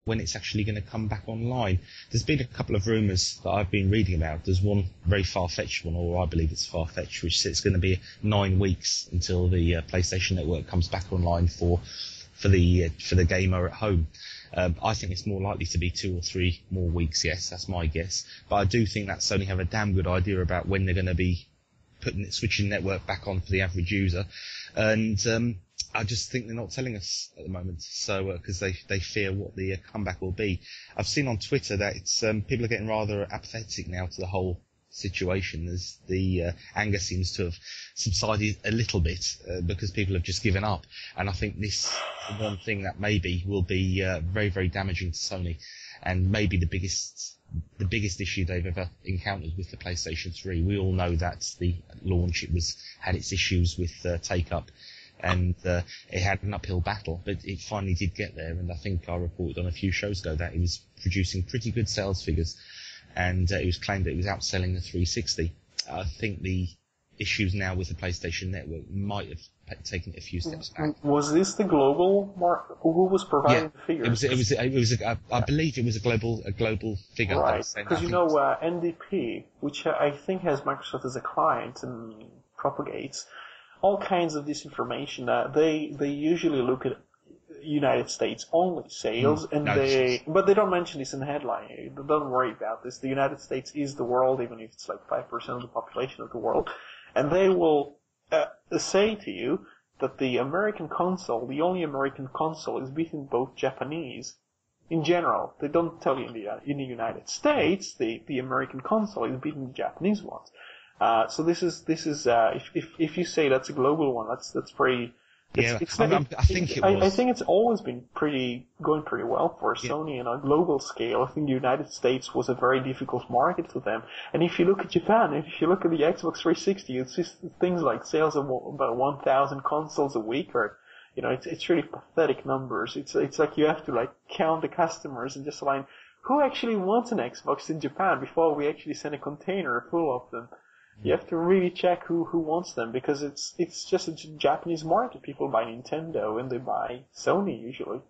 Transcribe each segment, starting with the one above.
when it's actually going to come back online. There's been a couple of rumours that I've been reading about. There's one very far-fetched one, or I believe it's far-fetched, which says it's going to be 9 weeks until the PlayStation Network comes back online for the gamer at home. I think it's more likely to be 2 or 3 more weeks, yes, that's my guess. But I do think that Sony have a damn good idea about when they're going to be switching network back on for the average user. And I just think they're not telling us at the moment, so because they fear what the comeback will be. I've seen on Twitter that it's people are getting rather apathetic now to the whole situation, as the anger seems to have subsided a little bit because people have just given up. And I think this is one thing that maybe will be very, very damaging to Sony, and maybe the biggest issue they've ever encountered with the PlayStation 3. We all know that the launch had its issues with take-up, and it had an uphill battle, but it finally did get there. And I think I reported on a few shows ago that it was producing pretty good sales figures, and it was claimed that it was outselling the 360. I think the issues now with the PlayStation Network might have taken it a few steps back. Was this the global mark? Who was providing the figures? I believe it was a global figure. Right, because NDP, which I think has Microsoft as a client and propagates all kinds of disinformation. They usually look at United States only sales, but they don't mention this in the headline. Don't worry about this. The United States is the world, even if it's like 5% of the population of the world, and they will say to you that the American console, the only American console, is beating both Japanese. In general, they don't tell you in the United States the American console is beating the Japanese ones. So this is if you say that's a global one, that's pretty. I think it's always been going pretty well for Sony on a global scale. I think the United States was a very difficult market for them. And if you look at Japan, if you look at the Xbox 360, it's just things like sales of about 1,000 consoles a week, or it's really pathetic numbers. It's like you have to count the customers and just who actually wants an Xbox in Japan before we actually send a container full of them. You have to really check who wants them, because it's just a Japanese market. People buy Nintendo and they buy Sony usually.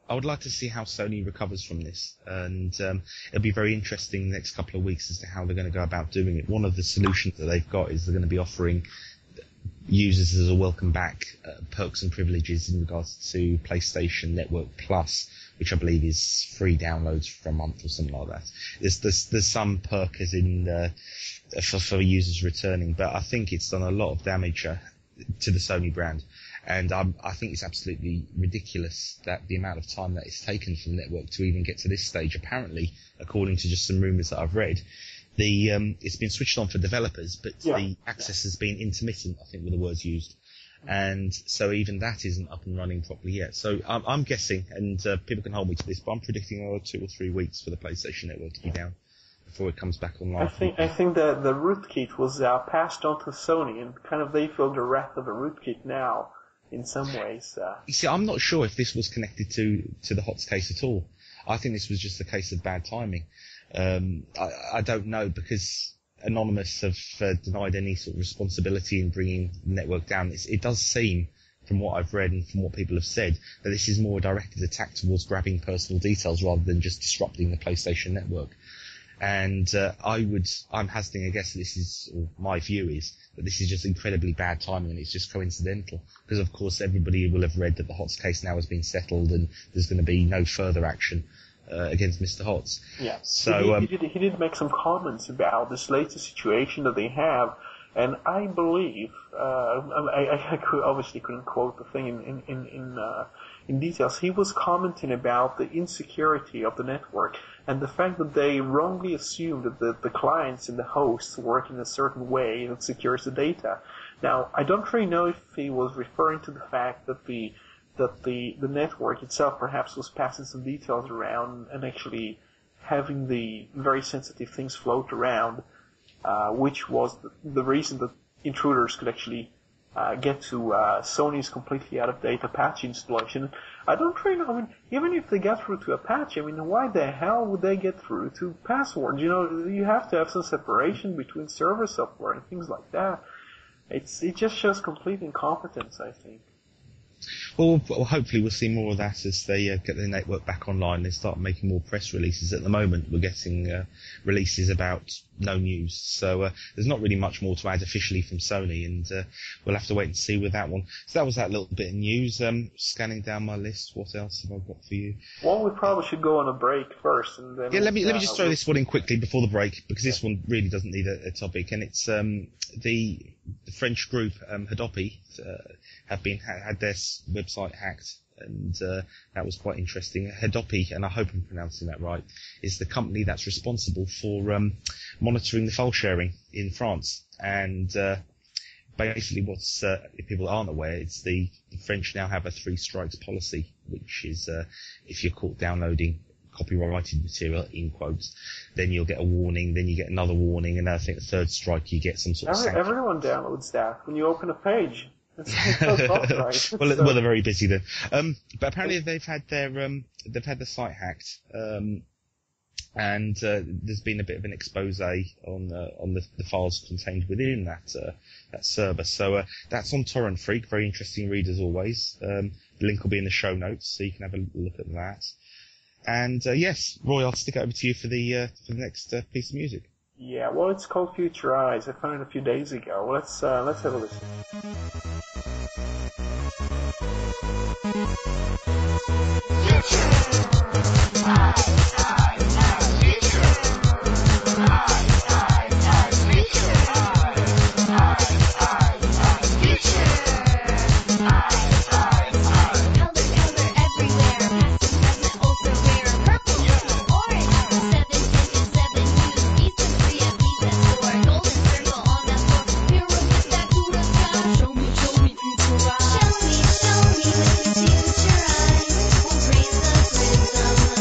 I would like to see how Sony recovers from this, and it'll be very interesting the next couple of weeks as to how they're going to go about doing it. One of the solutions that they've got is they're going to be offering users as a welcome back perks and privileges in regards to PlayStation Network Plus, which I believe is free downloads for a month or something like that. There's some perk as in for users returning, but I think it's done a lot of damage to the Sony brand, and I think it's absolutely ridiculous that the amount of time that it's taken for the network to even get to this stage. Apparently, according to just some rumours that I've read, it's been switched on for developers, but the access has been intermittent, I think were the words used. And so even that isn't up and running properly yet. So I'm guessing, and people can hold me to this, but I'm predicting another 2 or 3 weeks for the PlayStation Network to be down before it comes back online. I think that the rootkit was passed on to Sony, and kind of they feel the wrath of a rootkit now in some ways. You see, I'm not sure if this was connected to the HOTS case at all. I think this was just a case of bad timing. I don't know, because Anonymous have denied any sort of responsibility in bringing the network down. It does seem, from what I've read and from what people have said, that this is more a directed attack towards grabbing personal details rather than just disrupting the PlayStation Network. And I'm hazarding a guess that this is, or my view is, that this is just incredibly bad timing and it's just coincidental. Because of course everybody will have read that the HOTS case now has been settled and there's going to be no further action against Mr. HOTS. Yeah. So he did make some comments about this latest situation that they have, and I believe I obviously couldn't quote the thing in details. He was commenting about the insecurity of the network and the fact that they wrongly assumed that the clients and the hosts work in a certain way that secures the data. Now, I don't really know if he was referring to the fact that the network itself perhaps was passing some details around and actually having the very sensitive things float around, which was the reason that intruders could actually get to Sony's completely out-of-date Apache installation. I don't really know. I mean, even if they get through to Apache, I mean, why the hell would they get through to passwords? You have to have some separation between server software and things like that. It just shows complete incompetence, I think. Well, hopefully we'll see more of that as they get their network back online. They start making more press releases. At the moment, we're getting releases about no news. So there's not really much more to add officially from Sony, and we'll have to wait and see with that one. So that was that little bit of news. Scanning down my list, what else have I got for you? Well, we probably should go on a break first, and then... Yeah, let me just throw this one in quickly before the break, because this one really doesn't need a topic, and it's the French group Hadopi have had their website hacked, and that was quite interesting. Hadopi, and I hope I'm pronouncing that right, is the company that's responsible for monitoring the file sharing in France. And basically, if people aren't aware, it's the French now have a 3 strikes policy, which is if you're caught downloading copyrighted material, in quotes, then you'll get a warning, then you get another warning, and I think the 3rd strike you get some sort of sanction. Everyone downloads that when you open a page. Right. Well, they're very busy then. But apparently they've had the site hacked, and there's been a bit of an expose on the files contained within that server. So that's on Torrent Freak. Very interesting read as always. The link will be in the show notes, so you can have a look at that. And yes, Roy, I'll stick it over to you for the next piece of music. Yeah, well, it's called Future Eyes. I found it a few days ago. Let's have a listen. Show me with your future eyes. Raise the prism.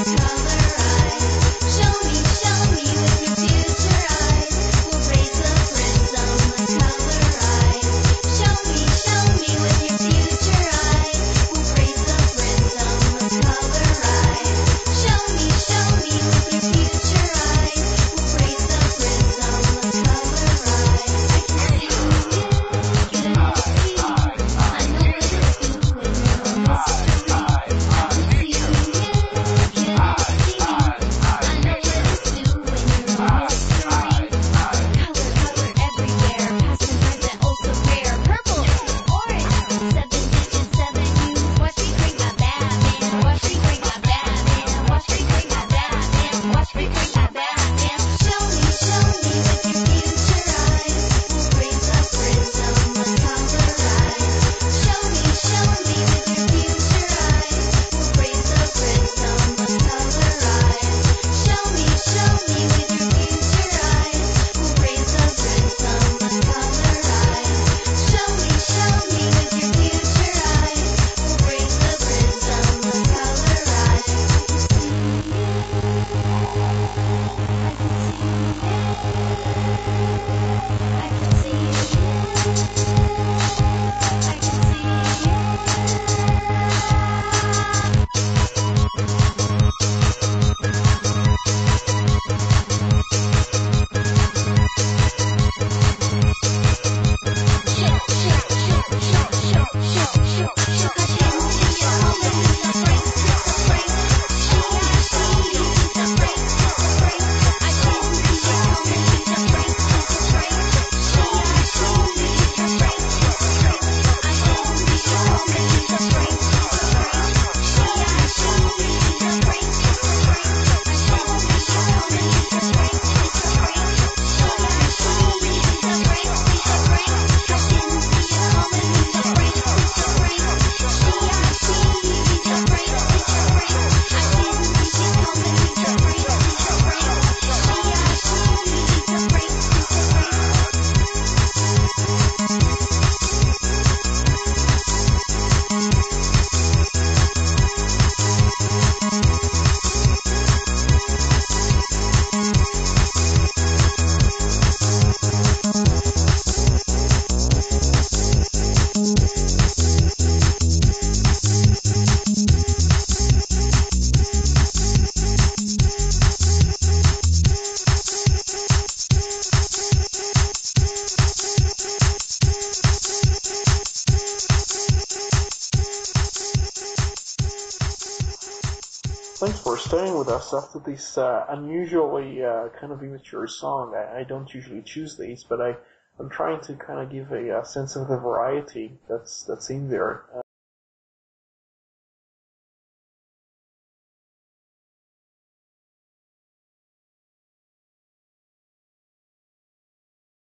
with us after this unusually kind of immature song. I don't usually choose these, but I'm trying to kind of give a sense of the variety that's in there.